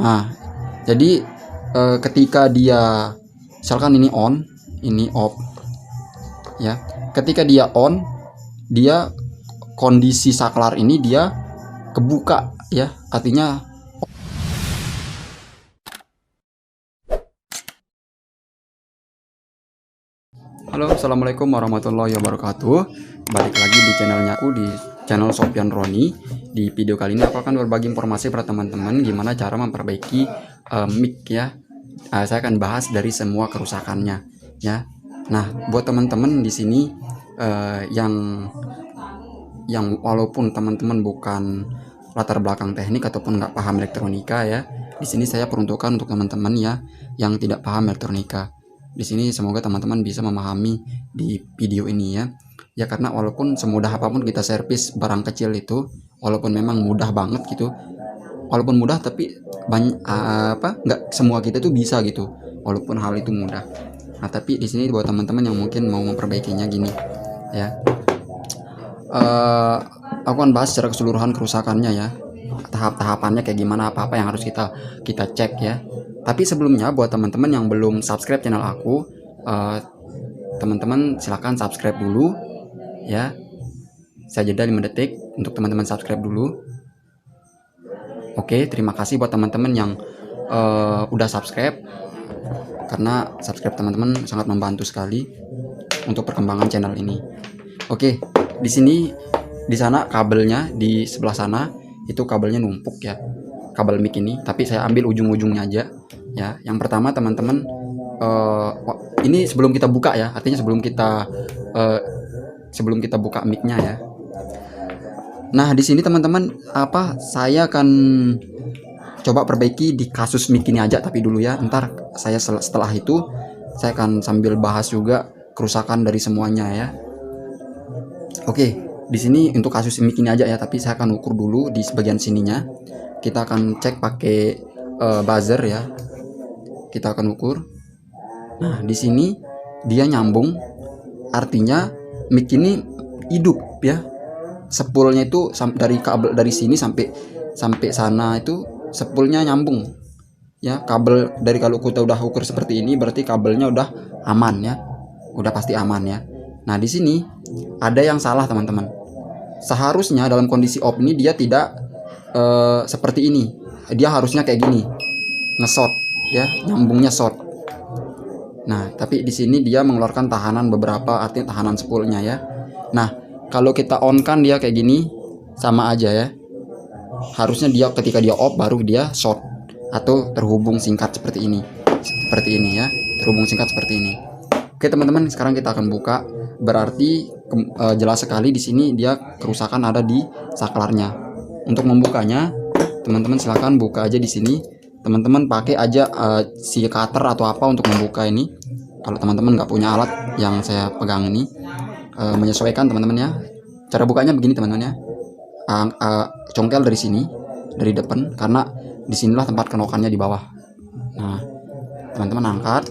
Nah, jadi ketika dia misalkan ini on, ini off ya. Ketika dia on, dia kondisi saklar ini dia kebuka ya. Artinya halo, assalamualaikum warahmatullahi wabarakatuh. Balik lagi di channelnya aku, di channel Sofyan Roni. Di video kali ini aku akan berbagi informasi pada teman-teman gimana cara memperbaiki mic ya. Saya akan bahas dari semua kerusakannya ya. Nah, buat teman-teman di sini yang walaupun teman-teman bukan latar belakang teknik ataupun nggak paham elektronika ya, di sini saya peruntukkan untuk teman-teman ya yang tidak paham elektronika. Di sini semoga teman-teman bisa memahami di video ini ya. Ya karena walaupun semudah apapun kita servis barang kecil itu, walaupun memang mudah banget gitu, walaupun mudah tapi banyak nggak semua kita tuh bisa gitu, walaupun hal itu mudah. Nah tapi di sini buat teman-teman yang mungkin mau memperbaikinya gini ya, aku akan bahas secara keseluruhan kerusakannya ya, tahap-tahapannya kayak gimana, apa-apa yang harus kita cek ya. Tapi sebelumnya buat teman-teman yang belum subscribe channel aku, teman-teman silahkan subscribe dulu ya. Saya jeda 5 detik untuk teman-teman subscribe dulu. Oke, terima kasih buat teman-teman yang udah subscribe, karena subscribe teman-teman sangat membantu sekali untuk perkembangan channel ini. Oke, di sini, di sana kabelnya, di sebelah sana itu kabelnya numpuk ya, kabel mic ini. Tapi saya ambil ujung-ujungnya aja ya. Yang pertama teman-teman, ini sebelum kita buka ya, artinya sebelum kita buka micnya ya. Nah di sini teman-teman, saya akan coba perbaiki di kasus mic ini aja tapi dulu ya. Ntar saya setelah itu saya akan sambil bahas juga kerusakan dari semuanya ya. Oke, di sini untuk kasus mic ini aja ya, tapi saya akan ukur dulu di bagian sininya. Kita akan cek pakai buzzer ya. Kita akan ukur. Nah, di sini dia nyambung. Artinya mic ini hidup ya. Spoolnya itu dari kabel dari sini sampai sana itu spoolnya nyambung. Ya, kabel dari, kalau kita udah ukur seperti ini berarti kabelnya udah aman ya. Udah pasti aman ya. Nah, di sini ada yang salah teman-teman. Seharusnya dalam kondisi off ini dia tidak seperti ini. Dia harusnya kayak gini, nge-short ya, nyambungnya short. Nah, tapi di sini dia mengeluarkan tahanan beberapa, artinya tahanan spoolnya ya. Nah, kalau kita on kan dia kayak gini, sama aja ya. Harusnya dia ketika dia off baru dia short atau terhubung singkat seperti ini. Seperti ini ya, terhubung singkat seperti ini. Oke teman-teman, sekarang kita akan buka. Berarti jelas sekali di sini dia kerusakan ada di saklarnya. Untuk membukanya, teman-teman silahkan buka aja di sini. Teman-teman pakai aja si cutter atau apa untuk membuka ini. Kalau teman-teman nggak punya alat yang saya pegang ini, menyesuaikan teman-teman ya. Cara bukanya begini teman-teman ya. Congkel dari sini, dari depan, karena disinilah tempat kenokannya di bawah. Nah, teman-teman angkat.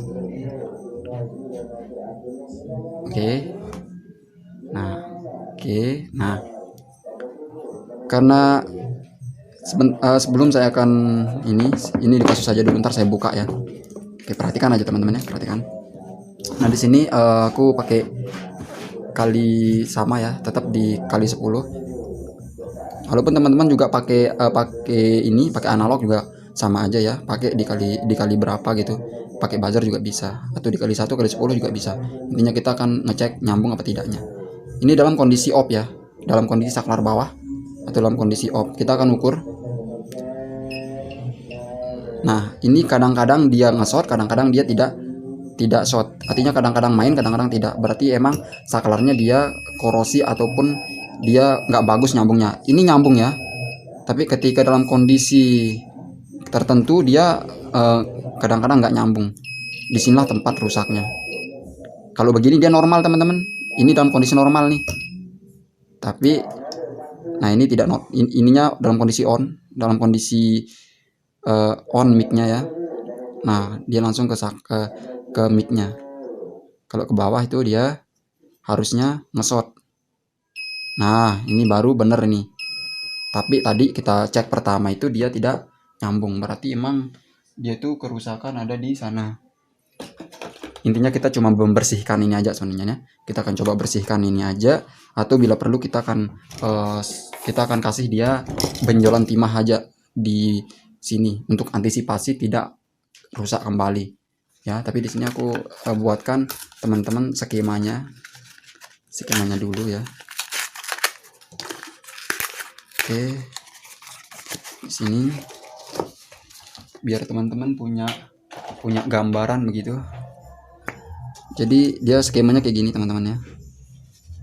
Oke. Nah, karena sebelum saya akan ini di kasus saja dulu, ntar saya buka ya. Oke, perhatikan aja teman-teman ya, perhatikan. Nah, di sini aku pakai kali sama ya, tetap di kali 10. Walaupun teman-teman juga pakai analog juga sama aja ya, pakai dikali berapa gitu. Pakai buzzer juga bisa, atau dikali 1 kali 10 juga bisa. Intinya kita akan ngecek nyambung apa tidaknya. Ini dalam kondisi off ya, dalam kondisi saklar bawah atau dalam kondisi off kita akan ukur. Nah, ini kadang-kadang dia nge-short, kadang-kadang dia tidak short. Artinya kadang-kadang main, kadang-kadang tidak. Berarti emang saklarnya dia korosi ataupun dia nggak bagus nyambungnya. Ini nyambung ya, tapi ketika dalam kondisi tertentu dia kadang-kadang nggak nyambung. Disinilah tempat rusaknya. Kalau begini dia normal teman-teman. Ini dalam kondisi normal nih. Tapi, nah ini tidak, ininya dalam kondisi on, dalam kondisi on mic-nya ya. Nah dia langsung ke mic-nya. Kalau ke bawah itu dia harusnya nge-short. Nah ini baru bener ini. Tapi tadi kita cek pertama itu dia tidak nyambung, berarti emang dia tuh kerusakan ada di sana. Intinya kita cuma membersihkan ini aja sebenarnya. Kita akan coba bersihkan ini aja, atau bila perlu kita akan kasih dia benjolan timah aja di sini untuk antisipasi tidak rusak kembali ya. Tapi di sini aku buatkan teman-teman skemanya dulu ya. Oke, di sini biar teman-teman punya gambaran begitu. Jadi dia skemanya kayak gini teman-teman ya.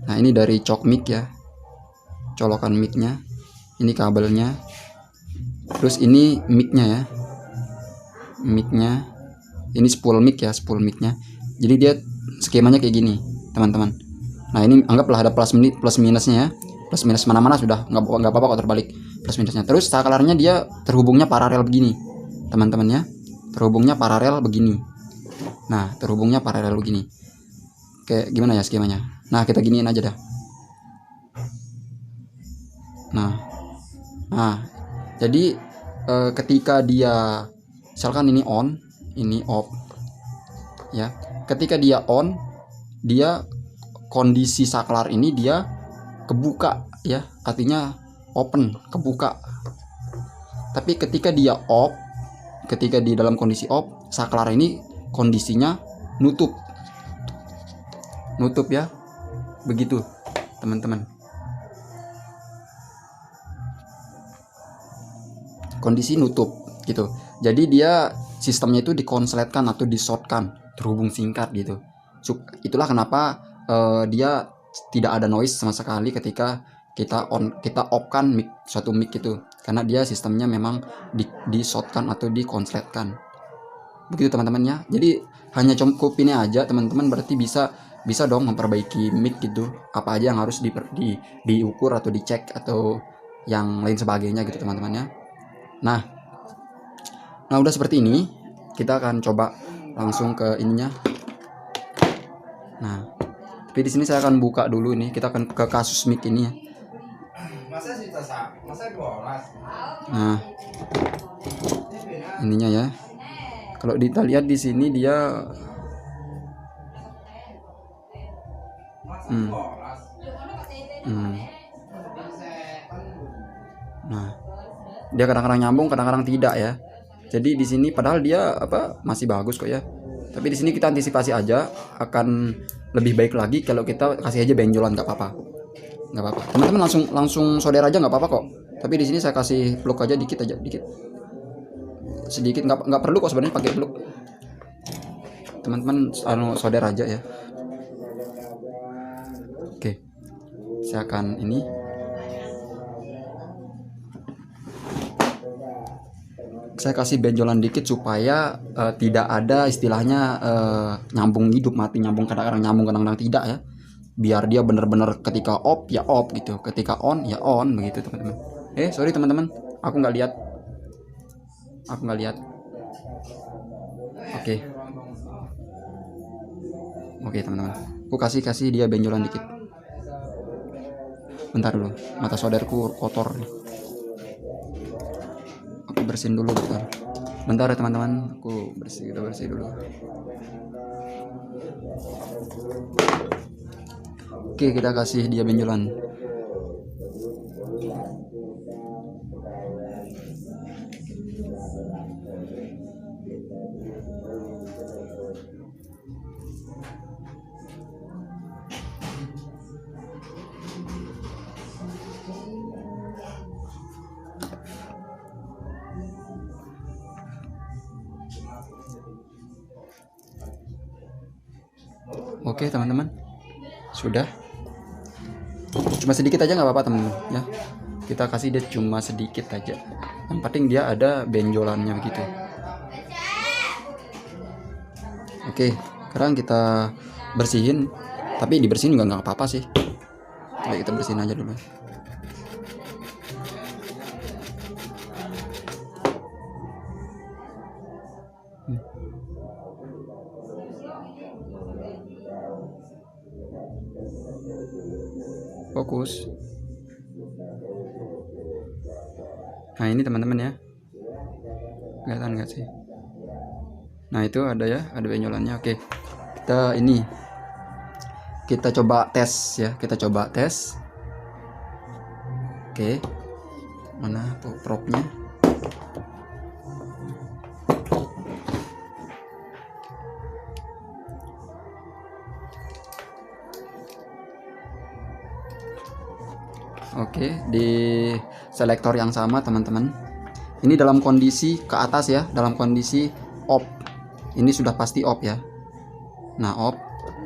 Nah ini dari cok mic ya, colokan micnya, ini kabelnya, terus ini micnya ya, micnya ini spool mic ya, spool micnya. Jadi dia skemanya kayak gini teman-teman. Nah ini anggaplah ada plus minusnya ya, plus minus mana-mana sudah nggak apa-apa kok terbalik plus minusnya. Terus saklarnya dia terhubungnya paralel begini teman-teman ya, terhubungnya paralel begini. Nah terhubungnya paralel begini, kayak gimana ya skemanya. Nah kita giniin aja dah. Nah jadi ketika dia misalkan ini on, ini off ya, ketika dia on, dia kondisi saklar ini dia kebuka ya, artinya open, kebuka. Tapi ketika dia off, ketika di dalam kondisi off, saklar ini kondisinya nutup ya, begitu teman-teman. Kondisi nutup gitu. Jadi dia sistemnya itu dikonsletkan atau di-shortkan, terhubung singkat gitu. Itulah kenapa dia tidak ada noise sama sekali ketika kita off-kan mic, suatu mic itu, karena dia sistemnya memang di-shortkan atau dikonsletkan. Begitu teman-teman ya. Jadi hanya cukup ini aja teman-teman, berarti bisa dong memperbaiki mic gitu. Apa aja yang harus diukur atau dicek atau yang lain sebagainya gitu teman-teman ya. Nah udah seperti ini, kita akan coba langsung ke ininya. Nah, tapi di sini saya akan buka dulu nih, kita akan ke kasus mic ini ya. Nah, ininya ya. Kalau kita lihat di sini dia Nah, dia kadang-kadang nyambung, kadang-kadang tidak ya. Jadi di sini padahal dia masih bagus kok ya. Tapi di sini kita antisipasi aja, akan lebih baik lagi kalau kita kasih aja benjolan, nggak apa-apa. Teman-teman langsung solder aja nggak apa-apa kok. Tapi di sini saya kasih plug aja dikit, sedikit, nggak perlu kok sebenarnya pakai plug. Teman-teman solder aja ya. Oke, saya akan ini. Saya kasih benjolan dikit supaya tidak ada istilahnya nyambung hidup mati, kadang-kadang nyambung kadang-kadang tidak ya. Biar dia bener-bener ketika off ya off gitu, ketika on ya on begitu teman-teman. Sorry teman-teman, aku nggak lihat. Oke teman-teman, aku kasih dia benjolan dikit. Bentar dulu, mata solderku kotor nih. Aku bersihin dulu bentar ya teman-teman, kita bersih dulu. Oke, kita kasih dia benjolan. Oke teman-teman, sudah, cuma sedikit aja nggak apa-apa teman-teman ya. Kita kasih dia cuma sedikit aja, yang penting dia ada benjolannya begitu. Oke, sekarang kita bersihin, tapi dibersihin juga nggak apa-apa sih. Coba kita bersihin aja dulu. Fokus. Nah ini teman-teman ya, kelihatan nggak sih? Nah itu ada ya, ada benjolannya. Oke, kita coba tes ya, kita coba tes. Oke, mana propnya? Oke, di selektor yang sama teman-teman. Ini dalam kondisi ke atas ya, dalam kondisi off. Ini sudah pasti off ya. Nah off.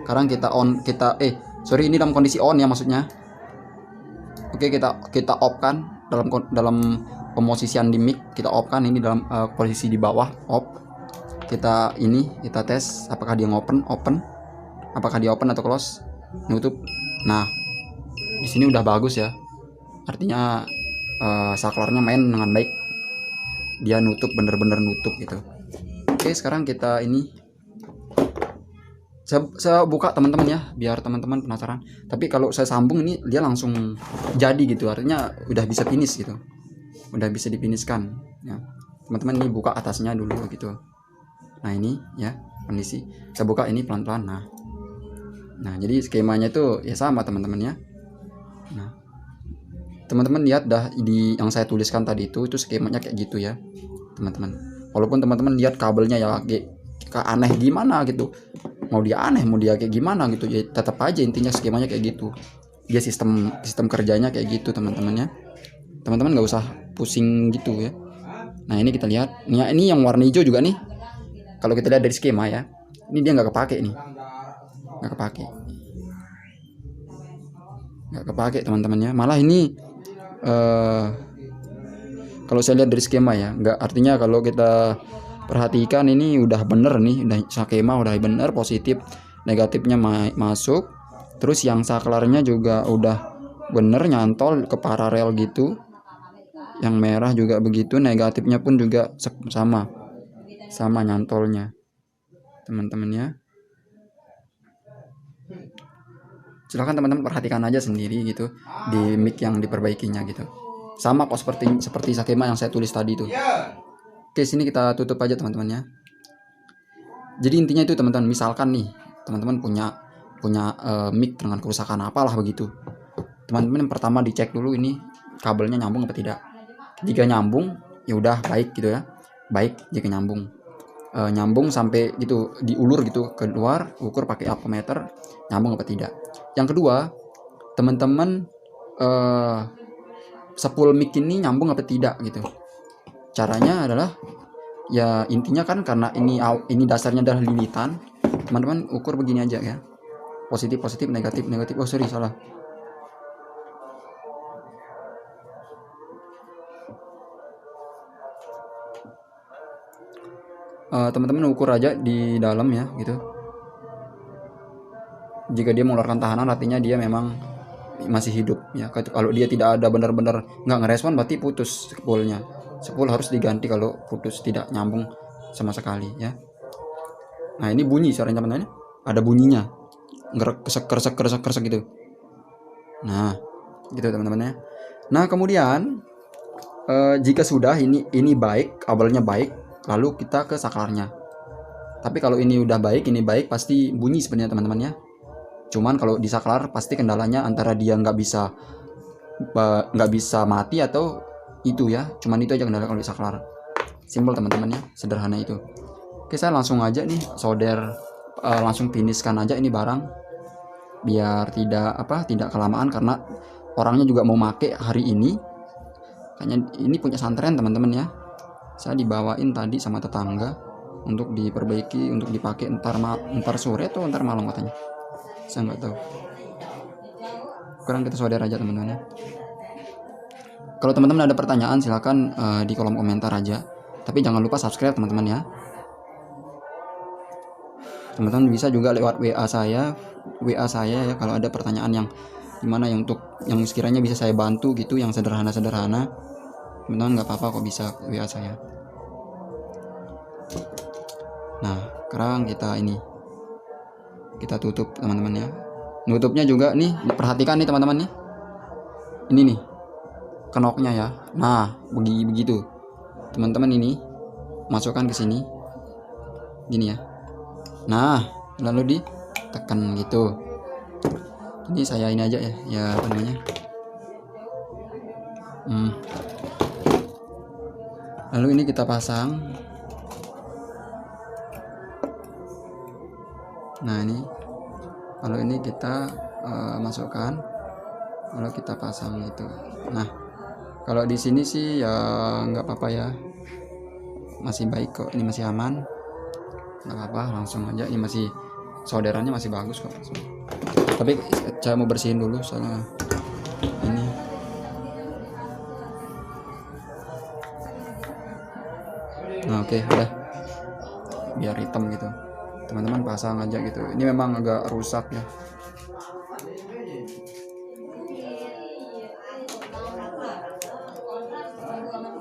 Sekarang kita on, sorry, ini dalam kondisi on ya maksudnya. Oke, kita off kan dalam pemosisian di mic, kita off kan ini dalam posisi di bawah off. Kita tes apakah dia open, apakah dia open atau close, nutup. Nah di sini udah bagus ya, artinya saklarnya main dengan baik, dia nutup, bener-bener nutup gitu. Oke, sekarang kita saya buka teman-teman ya, biar teman-teman penasaran. Tapi kalau saya sambung ini dia langsung jadi gitu, artinya udah bisa finish gitu, udah bisa difinishkan ya. Teman-teman ini buka atasnya dulu gitu. Nah ini ya kondisi, saya buka ini pelan-pelan. Nah jadi skemanya itu ya sama teman-teman ya. Nah teman-teman lihat dah di yang saya tuliskan tadi itu skemanya kayak gitu ya teman-teman. Walaupun teman-teman lihat kabelnya ya kayak aneh gimana gitu, mau dia aneh mau dia kayak gimana gitu ya, tetap aja intinya skemanya kayak gitu. Dia sistem kerjanya kayak gitu teman-teman ya. Teman-teman nggak usah pusing gitu ya. Nah ini kita lihat, ini yang warna hijau juga nih. Kalau kita lihat dari skema ya, ini dia nggak kepake nih, nggak kepake teman-teman ya. Malah ini kalau saya lihat dari skema ya, nggak, artinya kalau kita perhatikan ini udah bener nih, udah skema udah bener, positif negatifnya masuk, terus yang saklarnya juga udah bener nyantol ke paralel gitu, yang merah juga begitu, negatifnya pun juga sama nyantolnya teman-teman ya. Silahkan teman-teman perhatikan aja sendiri gitu di mic yang diperbaikinya gitu, sama kok seperti skema yang saya tulis tadi itu. Oke, sini kita tutup aja teman-teman ya. Jadi intinya itu teman-teman, misalkan nih teman-teman punya mic dengan kerusakan apalah begitu, teman-teman yang pertama dicek dulu ini kabelnya nyambung apa tidak. Jika nyambung ya udah baik gitu ya, baik. Jika nyambung sampai gitu diulur gitu keluar, ukur pakai ampermeter nyambung apa tidak. Yang kedua, teman-teman spool mic ini nyambung apa tidak gitu. Caranya adalah ya intinya kan karena ini dasarnya adalah lilitan, teman-teman ukur begini aja ya, positif negatif. Oh sorry, salah. Teman-teman ukur aja di dalam ya gitu. Jika dia mengeluarkan tahanan, artinya dia memang masih hidup ya. Kalau dia tidak ada benar-benar nggak ngerespon, berarti putus spoolnya. Spool harus diganti kalau putus, tidak nyambung sama sekali ya. Nah ini bunyi suaranya teman-teman, ada bunyinya, kresek gitu. Nah gitu teman-teman ya. Nah kemudian jika sudah ini baik, kabelnya baik, lalu kita ke saklarnya. Tapi kalau ini udah baik, pasti bunyi sebenarnya teman-teman ya. Cuman kalau di saklar pasti kendalanya antara dia nggak bisa mati atau itu ya. Cuman itu aja kendala kalau di saklar. Simpel teman-teman ya, sederhana itu. Oke, saya langsung aja nih solder, langsung finishkan aja ini barang biar tidak kelamaan, karena orangnya juga mau make hari ini. Kayaknya ini punya santren teman-teman ya. Saya dibawain tadi sama tetangga untuk diperbaiki, untuk dipakai entar sore atau entar malam katanya. Saya nggak tahu. Sekarang kita solder aja teman-teman ya. Kalau teman-teman ada pertanyaan silakan di kolom komentar aja. Tapi jangan lupa subscribe teman-teman ya. Teman-teman bisa juga lewat WA saya ya kalau ada pertanyaan yang gimana yang sekiranya bisa saya bantu gitu, yang sederhana. Teman-teman nggak apa-apa kok, bisa WA saya. Nah sekarang kita tutup teman-teman ya. Nutupnya juga nih, perhatikan nih teman-teman nih, ini nih kenoknya ya. Nah begitu teman-teman, ini masukkan ke sini gini ya. Nah, lalu ditekan gitu. Ini saya ini aja ya apa namanya, lalu ini kita pasang. Nah ini, lalu ini kita masukkan, lalu kita pasang gitu. Nah kalau di sini sih ya nggak apa-apa ya, masih baik kok, ini masih aman, nggak apa-apa, langsung aja. Ini masih solderannya masih bagus kok. Tapi saya mau bersihin dulu soalnya ini. Nah oke, udah, biar hitam gitu. Teman-teman pasang aja gitu. Ini memang agak rusak ya.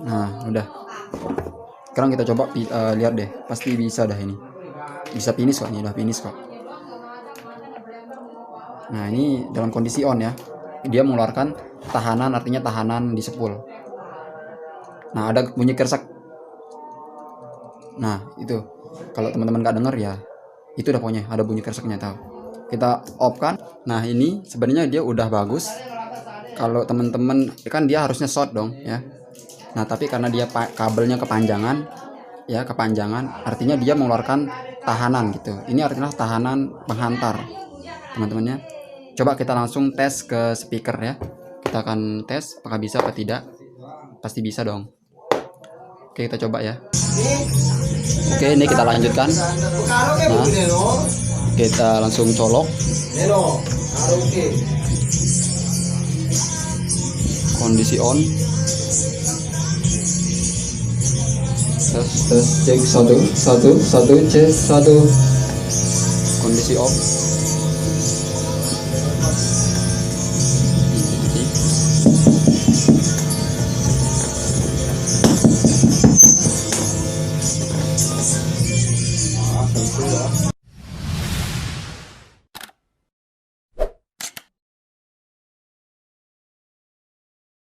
Nah udah, sekarang kita coba lihat deh, pasti bisa dah ini, bisa finish kok, ini udah finish kok. Nah ini dalam kondisi on ya, dia mengeluarkan tahanan, artinya tahanan di spool. Nah ada bunyi kersek. Nah itu kalau teman-teman nggak denger ya, itu udah pokoknya ada bunyi kerseknya, tahu. Kita off kan. Nah ini sebenarnya dia udah bagus. Kalau teman-teman kan dia harusnya short dong ya. Nah tapi karena dia kabelnya kepanjangan ya, artinya dia mengeluarkan tahanan gitu. Ini artinya tahanan penghantar teman-temannya. Coba kita langsung tes ke speaker ya. Kita akan tes apakah bisa apa tidak. Pasti bisa dong. Oke, kita coba ya. Oke, ini kita lanjutkan. Nah, kita langsung colok. Kondisi on. Tes cek 1 1 1 cek 1. Kondisi off.